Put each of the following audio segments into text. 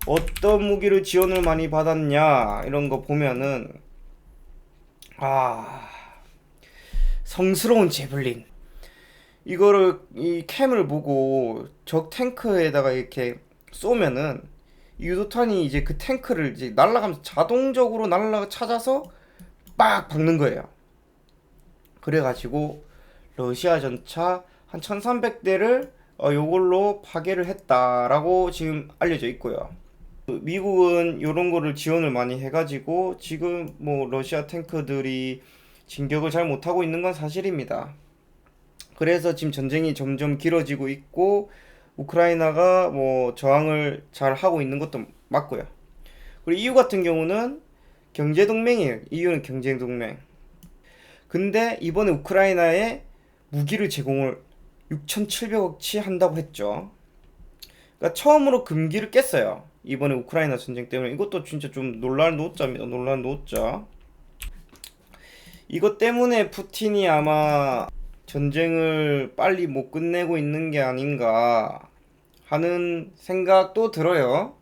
어떤 무기를 지원을 많이 받았냐 이런 거 보면은 아 성스러운 제블린 이거를 이 캠을 보고 적 탱크에다가 이렇게 쏘면은 이 유도탄이 이제 그 탱크를 이제 날아가면서 자동적으로 날아가 찾아서 빡 박는 거예요. 그래가지고 러시아 전차 한 1300대를 요걸로 파괴를 했다라고 지금 알려져 있고요. 미국은 이런 거를 지원을 많이 해가지고 지금 뭐 러시아 탱크들이 진격을 잘 못하고 있는 건 사실입니다. 그래서 지금 전쟁이 점점 길어지고 있고 우크라이나가 뭐 저항을 잘 하고 있는 것도 맞고요. 그리고 EU 같은 경우는 경제 동맹이에요. EU는 경제 동맹. 근데 이번에 우크라이나에 무기를 제공을 6,700억치 한다고 했죠. 그러니까 처음으로 금기를 깼어요. 이번에 우크라이나 전쟁 때문에 이것도 진짜 좀 놀랄 노자입니다. 놀랄 노자. 이것 때문에 푸틴이 아마 전쟁을 빨리 못 끝내고 있는 게 아닌가 하는 생각도 들어요.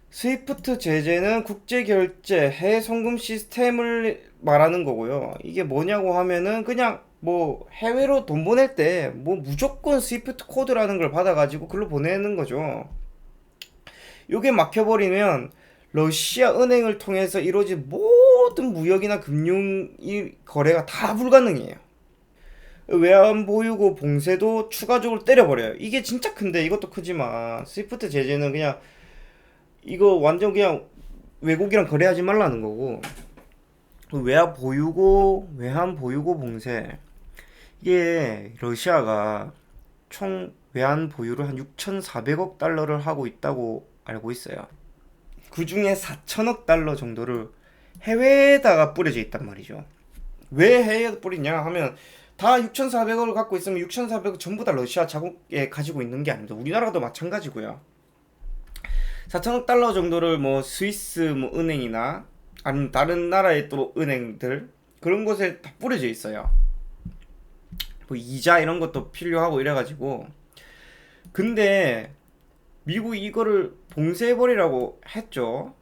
스위프트 제재는 국제결제 해외 송금 시스템을 말하는 거고요. 이게 뭐냐고 하면은 그냥 뭐 해외로 돈 보낼 때 뭐 무조건 스위프트 코드라는 걸 받아가지고 글로 보내는 거죠. 요게 막혀버리면 러시아 은행을 통해서 이루어진 모든 무역이나 금융 거래가 다 불가능해요. 외환 보유고 봉쇄도 추가적으로 때려버려요. 이게 진짜 큰데 이것도 크지만 스위프트 제재는 그냥 이거 완전 그냥 외국이랑 거래하지 말라는 거고 외환 보유고 봉쇄 이게 러시아가 총 외환 보유를 한 6,400억 달러를 하고 있다고 알고 있어요. 그 중에 4천억 달러 정도를 해외에다가 뿌려져 있단 말이죠. 왜 해외에 뿌리냐 하면 다 6,400억을 갖고 있으면 6,400억 전부 다 러시아 자국에 가지고 있는 게 아닙니다. 우리나라도 마찬가지고요. 4천억 달러 정도를 뭐 스위스 뭐 은행이나 아니면 다른 나라의 또 은행들 그런 곳에 다 뿌려져 있어요. 뭐 이자 이런 것도 필요하고 이래가지고 근데 미국이 이거를 봉쇄해버리라고 했죠.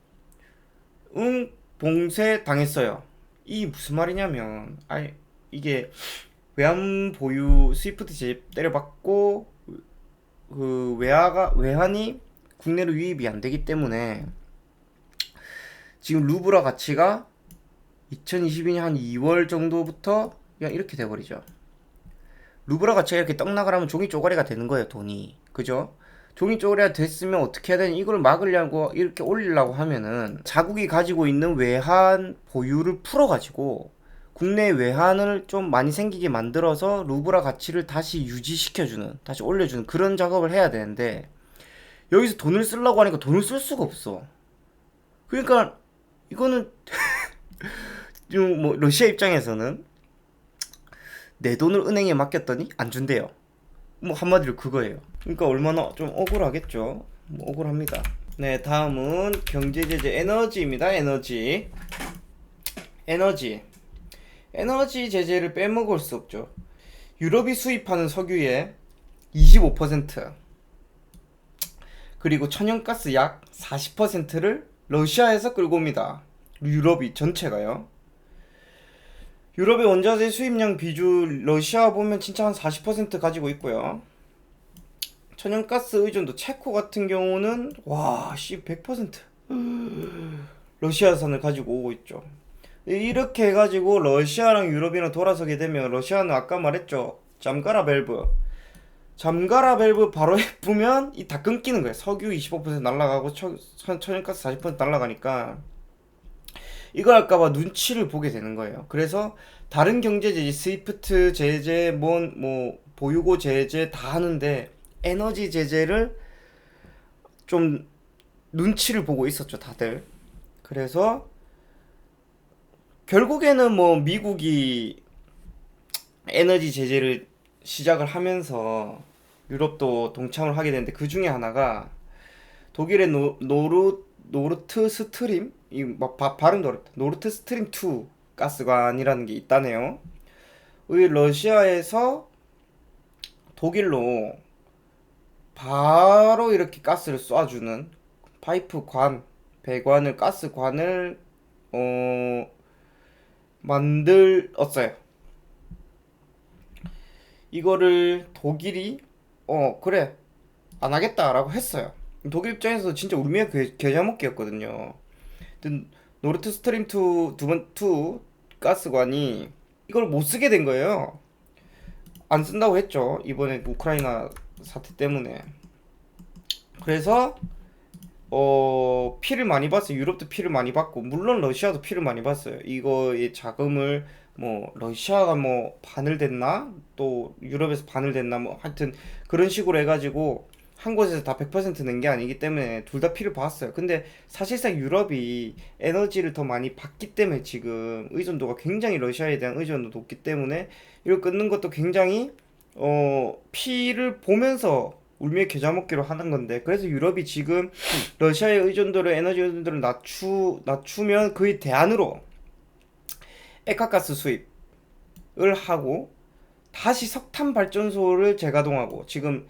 응, 봉쇄 당했어요. 이 무슨 말이냐면 아니 이게 외환 보유 스위프트 제재 때려받고 그 외환이 국내로 유입이 안 되기 때문에 지금 루브라 가치가 2022년 한 2월 정도부터 그냥 이렇게 돼버리죠. 루브라 가치가 이렇게 떡 나가라면 종이 쪼가리가 되는 거예요, 돈이. 그죠? 종이 쪼가리가 됐으면 어떻게 해야 되냐? 이걸 막으려고 이렇게 올리려고 하면은 자국이 가지고 있는 외환 보유를 풀어가지고 국내 외환을 좀 많이 생기게 만들어서 루브라 가치를 다시 유지시켜주는, 다시 올려주는 그런 작업을 해야 되는데 여기서 돈을 쓰려고 하니까 돈을 쓸 수가 없어. 그러니까 이거는 뭐 러시아 입장에서는 내 돈을 은행에 맡겼더니 안 준대요. 뭐 한마디로 그거예요. 그러니까 얼마나 좀 억울하겠죠. 뭐 억울합니다. 네, 다음은 경제제재 에너지입니다. 에너지 에너지 제재를 빼먹을 수 없죠. 유럽이 수입하는 석유의 25% 그리고 천연가스 약 40%를 러시아에서 끌고 옵니다. 유럽이 전체가요. 유럽의 원자재 수입량 비중 러시아 보면 진짜 한 40% 가지고 있고요. 천연가스 의존도 체코 같은 경우는 와, 100% 러시아산을 가지고 오고 있죠. 이렇게 해가지고 러시아랑 유럽이랑 돌아서게 되면 러시아는 아까 말했죠. 잠가라 밸브 바로 예쁘면 이 다 끊기는 거예요. 석유 25% 날라가고 천연가스 40% 날라가니까 이거 할까봐 눈치를 보게 되는 거예요. 그래서 다른 경제 제재, 스위프트 제재, 뭐 보유고 제재 다 하는데 에너지 제재를 좀 눈치를 보고 있었죠, 다들. 그래서 결국에는 뭐 미국이 에너지 제재를 시작을 하면서 유럽도 동참을 하게 되는데 그 중에 하나가 독일의 노르트 스트림 이막 발음도 어렵다. 노르트 스트림 2 가스관이라는 게 있다네요. 의 러시아에서 독일로 바로 이렇게 가스를 쏴주는 파이프 관, 배관을 가스관을 만들었어요. 이거를 독일이 그래 안 하겠다라고 했어요. 독일 입장에서 진짜 울미의 겨자 먹기였거든요. 노르트 스트림 2 2 가스관이 이걸 못 쓰게 된 거예요. 안 쓴다고 했죠. 이번에 우크라이나 사태 때문에. 그래서 피를 많이 봤어요. 유럽도 피를 많이 봤고, 물론 러시아도 피를 많이 봤어요. 이거의 자금을 뭐 러시아가 뭐 반을 댔나, 또 유럽에서 반을 댔나, 뭐 하여튼 그런 식으로 해가지고 한 곳에서 다 100% 낸 게 아니기 때문에 둘 다 피를 봤어요. 근데 사실상 유럽이 에너지를 더 많이 받기 때문에 지금 의존도가 굉장히, 러시아에 대한 의존도 높기 때문에 이걸 끊는 것도 굉장히 피를 보면서 울미의 겨자 먹기로 하는 건데, 그래서 유럽이 지금 러시아의 의존도를, 에너지 의존도를 낮추면 그의 대안으로 액화가스 수입을 하고 다시 석탄 발전소를 재가동하고, 지금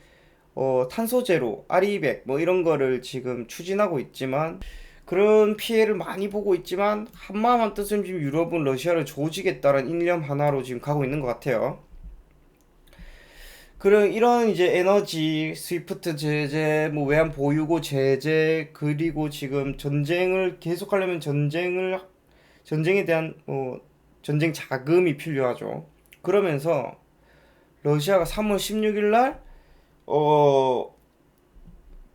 탄소 제로, RE100 뭐 이런 거를 지금 추진하고 있지만, 그런 피해를 많이 보고 있지만 한마음 한뜻은 지금 유럽은 러시아를 조지겠다는 일념 하나로 지금 가고 있는 것 같아요. 그런 이런 이제 에너지 스위프트 제재, 뭐 외환 보유고 제재, 그리고 지금 전쟁을 계속하려면 전쟁에 대한 전쟁 자금이 필요하죠. 그러면서 러시아가 3월 16일 날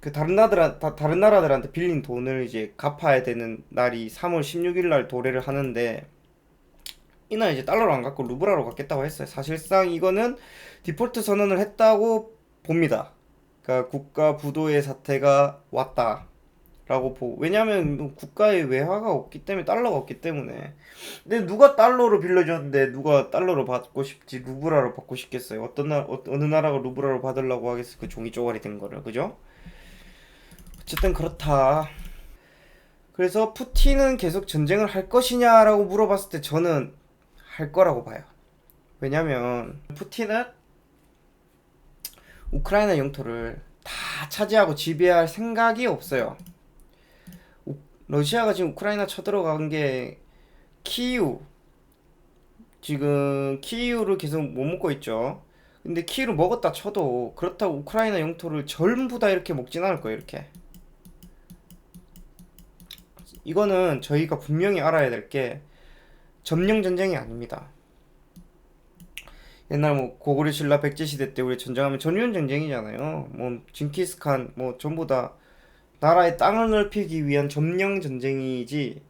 그 다른 나라들한테 빌린 돈을 이제 갚아야 되는 날이 3월 16일 날 도래를 하는데, 이날 이제 달러로 안 갖고 루블화로 갚겠다고 했어요. 사실상 이거는 디폴트 선언을 했다고 봅니다. 그러니까 국가 부도의 사태가 왔다라고 보고, 왜냐하면 뭐 국가의 외화가 없기 때문에, 달러가 없기 때문에. 근데 누가 달러로 빌려줬는데 누가 달러로 받고 싶지 루블화로 받고 싶겠어요? 어느 나라가 루블화로 받으려고 하겠어? 그 종이 쪼가리 된 거를, 그죠? 어쨌든 그렇다. 그래서 푸틴은 계속 전쟁을 할 것이냐라고 물어봤을 때 저는 할 거라고 봐요. 왜냐면 푸틴은 우크라이나 영토를 다 차지하고 지배할 생각이 없어요. 러시아가 지금 우크라이나 쳐들어간 게 키이우, 지금 키이우를 계속 못 먹고 있죠. 근데 키이우를 먹었다 쳐도 그렇다고 우크라이나 영토를 전부 다 이렇게 먹진 않을 거예요. 이렇게. 이거는 저희가 분명히 알아야 될 게 점령 전쟁이 아닙니다. 옛날 뭐 고구려 신라 백제 시대 때 우리 전쟁하면 전면 전쟁이잖아요. 뭐 징기스칸 뭐 전부 다 나라의 땅을 넓히기 위한 점령 전쟁이지만,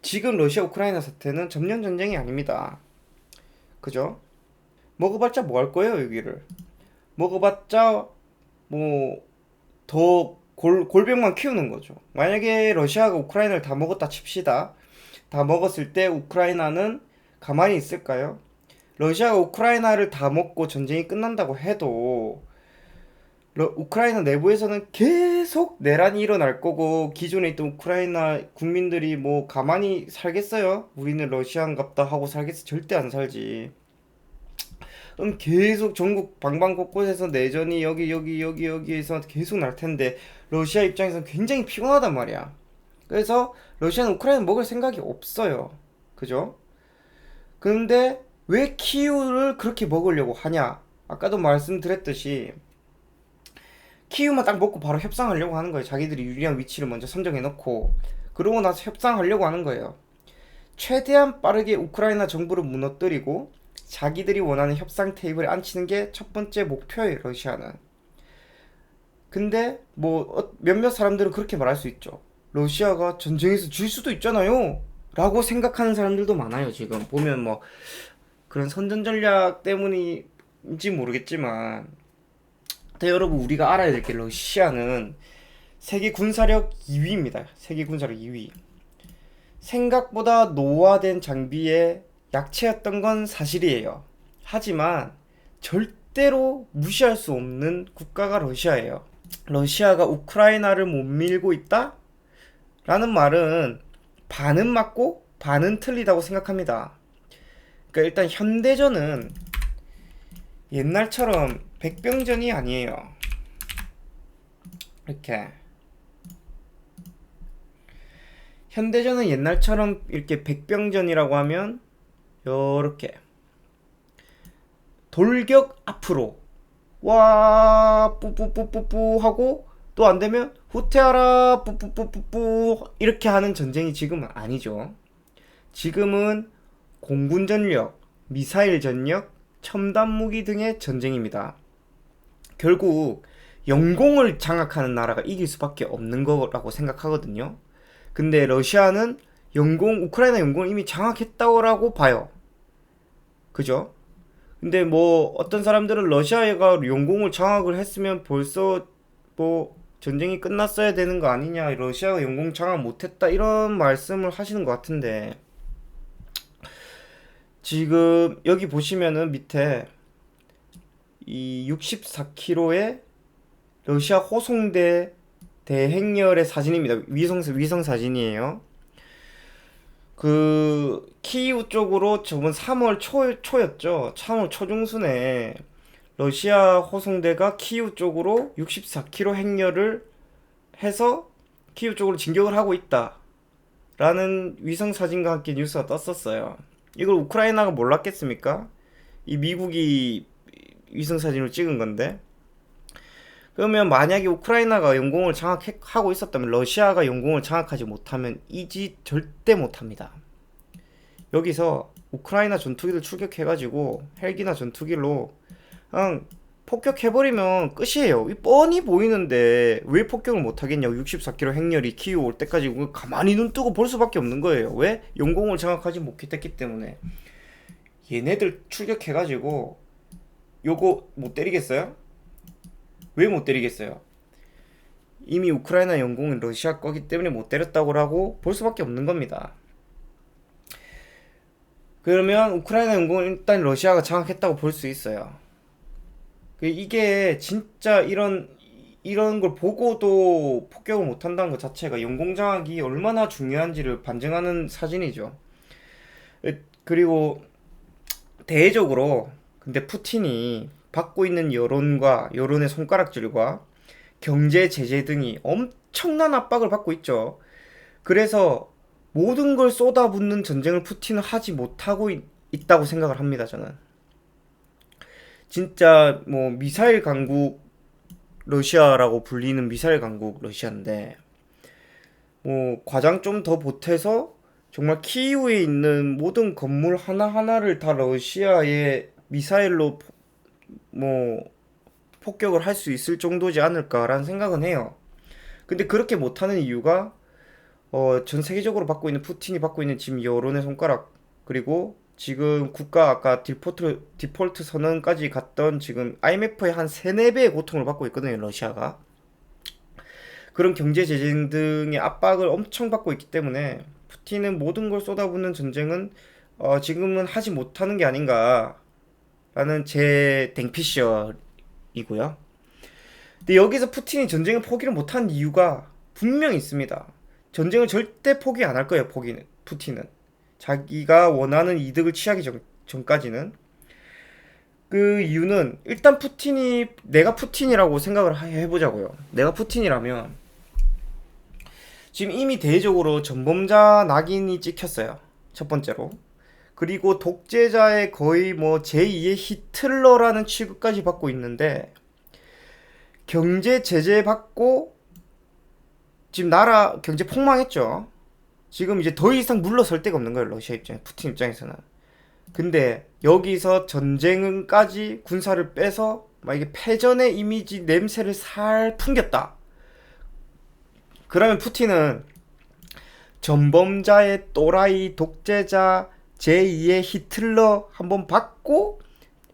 지금 러시아 우크라이나 사태는 점령 전쟁이 아닙니다. 그죠? 먹어봤자 뭐 할 거예요, 여기를? 먹어봤자 뭐 더 골병만 키우는 거죠. 만약에 러시아가 우크라이나를 다 먹었다 칩시다. 다 먹었을 때 우크라이나는 가만히 있을까요? 러시아가 우크라이나를 다 먹고 전쟁이 끝난다고 해도 우크라이나 내부에서는 계속 내란이 일어날 거고, 기존에 있던 우크라이나 국민들이 뭐 가만히 살겠어요? 우리는 러시아인갑다 하고 살겠어? 절대 안 살지. 그럼 계속 전국 방방곳곳에서 내전이 여기에서 계속 날 텐데, 러시아 입장에서는 굉장히 피곤하단 말이야. 그래서 러시아는 우크라이나 먹을 생각이 없어요. 그죠? 근데 왜 키우를 그렇게 먹으려고 하냐? 아까도 말씀드렸듯이 키우만 딱 먹고 바로 협상하려고 하는 거예요. 자기들이 유리한 위치를 먼저 선정해 놓고, 그러고 나서 협상하려고 하는 거예요. 최대한 빠르게 우크라이나 정부를 무너뜨리고 자기들이 원하는 협상 테이블에 앉히는 게 첫 번째 목표예요, 러시아는. 근데 뭐 몇몇 사람들은 그렇게 말할 수 있죠. 러시아가 전쟁에서 질 수도 있잖아요 라고 생각하는 사람들도 많아요. 지금 보면 뭐 그런 선전 전략 때문인지 모르겠지만, 근데 여러분, 우리가 알아야 될 게 러시아는 세계 군사력 2위입니다. 세계 군사력 2위. 생각보다 노화된 장비에 약체였던 건 사실이에요. 하지만 절대로 무시할 수 없는 국가가 러시아예요. 러시아가 우크라이나를 못 밀고 있다? 라는 말은 반은 맞고 반은 틀리다고 생각합니다. 그러니까 일단 현대전은 옛날처럼 백병전이 아니에요. 이렇게 현대전은 옛날처럼 이렇게 백병전이라고 하면 요렇게 돌격 앞으로 와 뿌뿌뿌뿌뿌 하고 또 안되면 후퇴하라 뿌뿌뿌뿌뿌 이렇게 하는 전쟁이 지금은 아니죠. 지금은 공군 전력, 미사일 전력, 첨단 무기 등의 전쟁입니다. 결국 영공을 장악하는 나라가 이길 수밖에 없는 거라고 생각하거든요. 근데 러시아는 우크라이나 영공을 이미 장악했다고 봐요. 그죠? 근데 뭐 어떤 사람들은 러시아가 영공을 장악을 했으면 벌써 뭐 전쟁이 끝났어야 되는 거 아니냐, 러시아가 영공 장악 못했다 이런 말씀을 하시는 것 같은데, 지금 여기 보시면은 밑에 이 64km의 러시아 호송대 대행렬의 사진입니다. 위성 사진이에요. 그 키이우 쪽으로 저번 3월 초였죠. 3월 초중순에 러시아 호송대가 키이우 쪽으로 64km 행렬을 해서 키이우 쪽으로 진격을 하고 있다 라는 위성 사진과 함께 뉴스가 떴었어요. 이걸 우크라이나가 몰랐겠습니까? 이 미국이 위성 사진을 찍은 건데. 그러면 만약에 우크라이나가 영공을 장악하고 있었다면 러시아가 영공을 장악하지 못하면 이 짓 절대 못합니다. 여기서 우크라이나 전투기를 출격해가지고 헬기나 전투기로 그냥 폭격해버리면 끝이에요. 뻔히 보이는데 왜 폭격을 못하겠냐고. 64km 행렬이 키이우 올 때까지 가만히 눈 뜨고 볼 수밖에 없는 거예요. 왜? 영공을 장악하지 못했기 때문에. 얘네들 출격해가지고 요거 못 때리겠어요? 왜 못 때리겠어요? 이미 우크라이나 영공은 러시아 거기 때문에 못 때렸다고 볼 수밖에 없는 겁니다. 그러면 우크라이나 영공을 일단 러시아가 장악했다고 볼 수 있어요. 이게 진짜 이런 걸 보고도 폭격을 못한다는 것 자체가 영공 장악이 얼마나 중요한지를 반증하는 사진이죠. 그리고 대외적으로 근데 푸틴이 받고 있는 여론의 손가락질과 경제 제재 등이 엄청난 압박을 받고 있죠. 그래서 모든 걸 쏟아붓는 전쟁을 푸틴은 하지 못하고 있다고 생각을 합니다, 저는. 진짜 뭐 미사일 강국 러시아라고 불리는 미사일 강국 러시아인데, 뭐 과장 좀 더 보태서 정말 키이우에 있는 모든 건물 하나하나를 다 러시아의 미사일로 뭐 폭격을 할 수 있을 정도지 않을까라는 생각은 해요. 근데 그렇게 못하는 이유가 전 세계적으로 받고 있는 푸틴이 받고 있는 지금 여론의 손가락, 그리고 지금 국가 아까 디폴트 선언까지 갔던 지금 IMF의 한 3, 4배의 고통을 받고 있거든요, 러시아가. 그런 경제 제재 등의 압박을 엄청 받고 있기 때문에 푸틴은 모든 걸 쏟아붓는 전쟁은 지금은 하지 못하는 게 아닌가 라는 제 댕피셔이고요. 근데 여기서 푸틴이 전쟁을 포기를 못한 이유가 분명히 있습니다. 전쟁을 절대 포기 안 할 거예요. 푸틴은 자기가 원하는 이득을 취하기 전까지는. 그 이유는 일단 내가 푸틴이라고 생각을 해보자고요. 내가 푸틴이라면 지금 이미 대외적으로 전범자 낙인이 찍혔어요. 첫 번째로. 그리고 독재자의 거의 뭐 제2의 히틀러라는 취급까지 받고 있는데, 경제 제재 받고 지금 나라 경제 폭망했죠. 지금 이제 더 이상 물러설 데가 없는 거예요, 러시아 푸틴 입장에서는. 근데 여기서 전쟁은까지 군사를 빼서 막 이게 패전의 이미지 냄새를 살 풍겼다. 그러면 푸틴은 전범자의 또라이 독재자 제2의 히틀러 한번 받고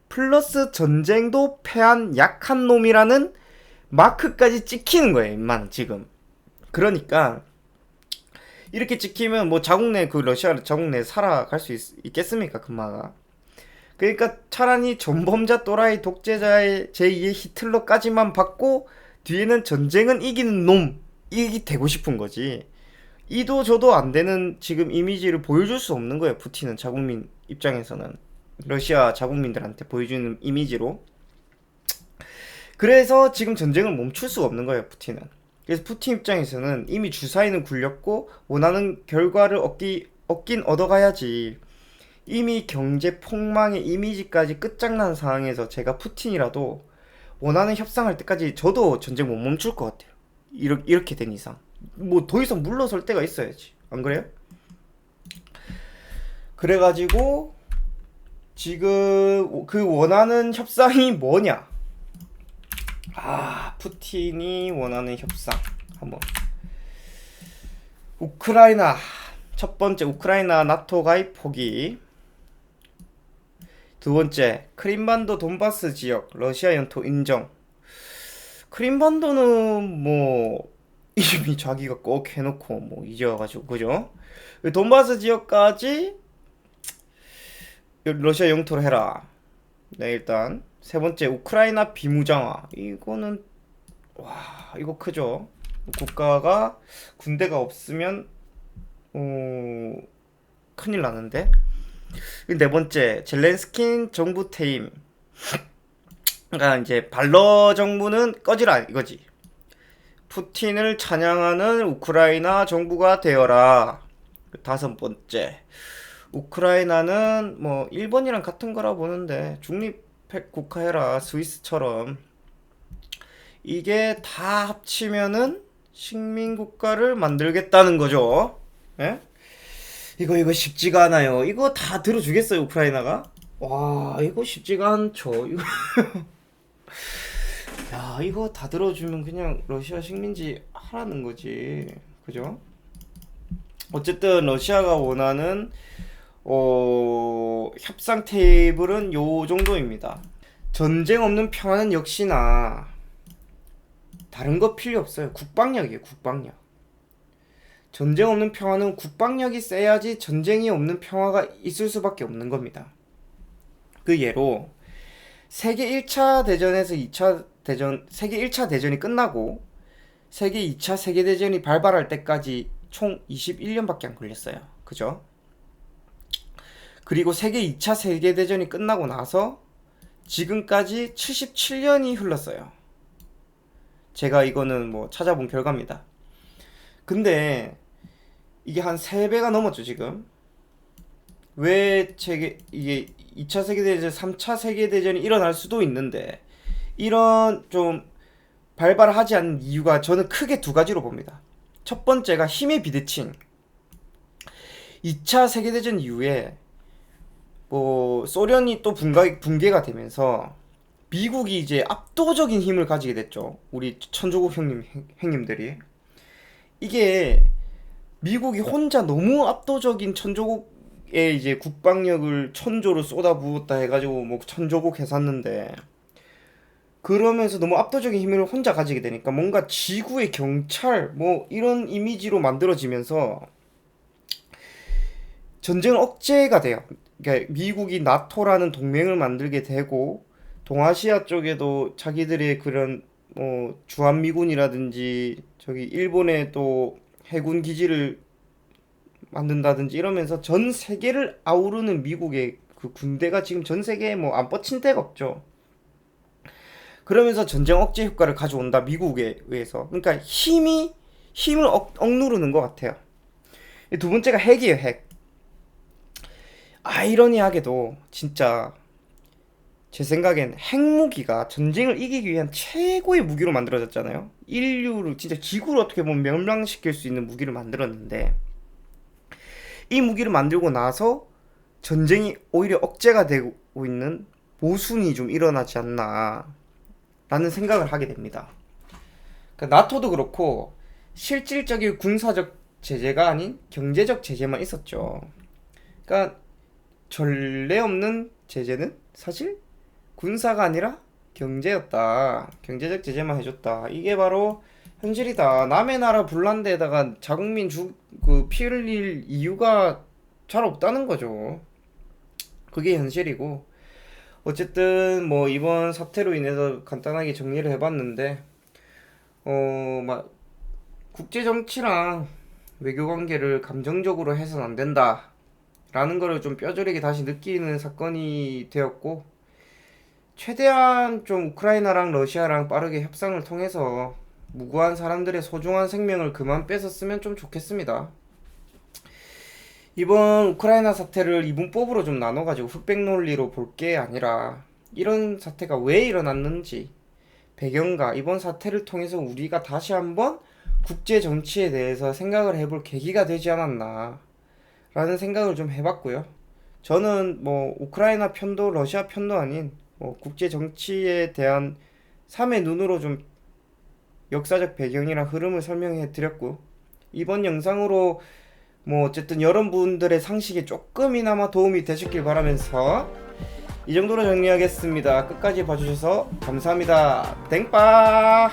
플러스 전쟁도 패한 약한 놈이라는 마크까지 찍히는 거예요, 임마는 지금. 그러니까 이렇게 찍히면 뭐 러시아 자국 내 살아갈 수 있겠습니까, 금마가. 그러니까 차라리 전범자 또라이 독재자의 제2의 히틀러까지만 받고 뒤에는 전쟁은 이기는 놈이 되고 싶은 거지. 이도 저도 안 되는 지금 이미지를 보여줄 수 없는 거예요, 푸틴은. 자국민 입장에서는 러시아 자국민들한테 보여주는 이미지로. 그래서 지금 전쟁을 멈출 수가 없는 거예요, 푸틴은. 그래서 푸틴 입장에서는 이미 주사위는 굴렸고 원하는 결과를 얻긴 얻어가야지. 이미 경제 폭망의 이미지까지 끝장난 상황에서 제가 푸틴이라도 원하는 협상할 때까지 저도 전쟁 못 멈출 것 같아요. 이렇게 된 이상. 뭐 더 이상 물러설 때가 있어야지. 안 그래요? 그래가지고 지금 그 원하는 협상이 뭐냐? 푸틴이 원하는 협상 한번. 우크라이나 첫 번째, 우크라이나 나토 가입 포기. 두 번째, 크림반도 돈바스 지역 러시아 영토 인정. 크림반도는 뭐 이미 자기가 꼭 해놓고 뭐 이제 와가지고 그죠? 돈바스 지역까지 러시아 영토로 해라. 네, 일단 세 번째, 우크라이나 비무장화. 이거는 이거 크죠? 국가가 군대가 없으면 큰일 나는데. 네 번째, 젤렌스킨 정부 퇴임. 그러니까 이제 발러 정부는 꺼지라 이거지. 푸틴을 찬양하는 우크라이나 정부가 되어라. 다섯 번째, 우크라이나는 뭐 일본이랑 같은 거라 보는데 중립 국가해라, 스위스처럼. 이게 다 합치면은 식민국가를 만들겠다는 거죠. 예? 이거 쉽지가 않아요. 이거 다 들어주겠어요, 우크라이나가? 와, 이거 쉽지가 않죠. 이거 야, 이거 다 들어주면 그냥 러시아 식민지 하라는 거지. 그죠? 어쨌든 러시아가 원하는 협상 테이블은 요 정도입니다. 전쟁 없는 평화는 역시나 다른 거 필요 없어요. 국방력이에요, 국방력. 전쟁 없는 평화는 국방력이 세야지 전쟁이 없는 평화가 있을 수밖에 없는 겁니다. 그 예로 세계 1차 대전에서 2차 대전, 세계 1차 대전이 끝나고 세계 2차 세계대전이 발발할 때까지 총 21년밖에 안 걸렸어요. 그죠? 그리고 세계 2차 세계대전이 끝나고 나서 지금까지 77년이 흘렀어요. 제가 이거는 뭐 찾아본 결과입니다. 근데 이게 한 3배가 넘었죠, 지금. 왜 이게 2차 세계대전, 3차 세계대전이 일어날 수도 있는데 이런 좀 발발하지 않는 이유가 저는 크게 두 가지로 봅니다. 첫 번째가 힘의 비대칭. 2차 세계대전 이후에 뭐 소련이 또 붕괴가 되면서 미국이 이제 압도적인 힘을 가지게 됐죠. 우리 천조국 형님들이. 이게 미국이 혼자 너무 압도적인 천조국에 이제 국방력을 천조를 쏟아부었다 해가지고 뭐 천조국 해샀는데, 그러면서 너무 압도적인 힘을 혼자 가지게 되니까 뭔가 지구의 경찰 뭐 이런 이미지로 만들어지면서 전쟁은 억제가 돼요. 그러니까 미국이 나토라는 동맹을 만들게 되고 동아시아 쪽에도 자기들의 그런 뭐 주한미군이라든지 저기 일본의 또 해군 기지를 만든다든지 이러면서 전 세계를 아우르는 미국의 그 군대가 지금 전 세계에 뭐 안 뻗친 데가 없죠. 그러면서 전쟁 억제 효과를 가져온다, 미국에 의해서. 그러니까 힘을 억누르는 것 같아요. 두 번째가 핵이에요, 핵. 아이러니하게도 진짜 제 생각엔 핵무기가 전쟁을 이기기 위한 최고의 무기로 만들어졌잖아요. 인류를, 진짜 지구를 어떻게 보면 멸망시킬 수 있는 무기를 만들었는데, 이 무기를 만들고 나서 전쟁이 오히려 억제가 되고 있는 모순이 좀 일어나지 않나 라는 생각을 하게 됩니다. 그러니까 나토도 그렇고 실질적인 군사적 제재가 아닌 경제적 제재만 있었죠. 그러니까 전례 없는 제재는 사실 군사가 아니라 경제였다. 경제적 제재만 해줬다. 이게 바로 현실이다. 남의 나라 불난 데다가 자국민 피 흘릴 이유가 잘 없다는 거죠. 그게 현실이고, 어쨌든 뭐 이번 사태로 인해서 간단하게 정리를 해봤는데, 막 국제 정치랑 외교 관계를 감정적으로 해서는 안 된다 라는 거를 좀 뼈저리게 다시 느끼는 사건이 되었고, 최대한 좀 우크라이나랑 러시아랑 빠르게 협상을 통해서 무고한 사람들의 소중한 생명을 그만 뺏었으면 좀 좋겠습니다. 이번 우크라이나 사태를 이분법으로 좀 나눠가지고 흑백 논리로 볼 게 아니라 이런 사태가 왜 일어났는지 배경과 이번 사태를 통해서 우리가 다시 한번 국제 정치에 대해서 생각을 해볼 계기가 되지 않았나 라는 생각을 좀 해봤고요. 저는 뭐 우크라이나 편도 러시아 편도 아닌 뭐 국제 정치에 대한 3의 눈으로 좀 역사적 배경이랑 흐름을 설명해 드렸고, 이번 영상으로 뭐 어쨌든 여러분들의 상식에 조금이나마 도움이 되셨길 바라면서 이 정도로 정리하겠습니다. 끝까지 봐주셔서 감사합니다. 땡빠.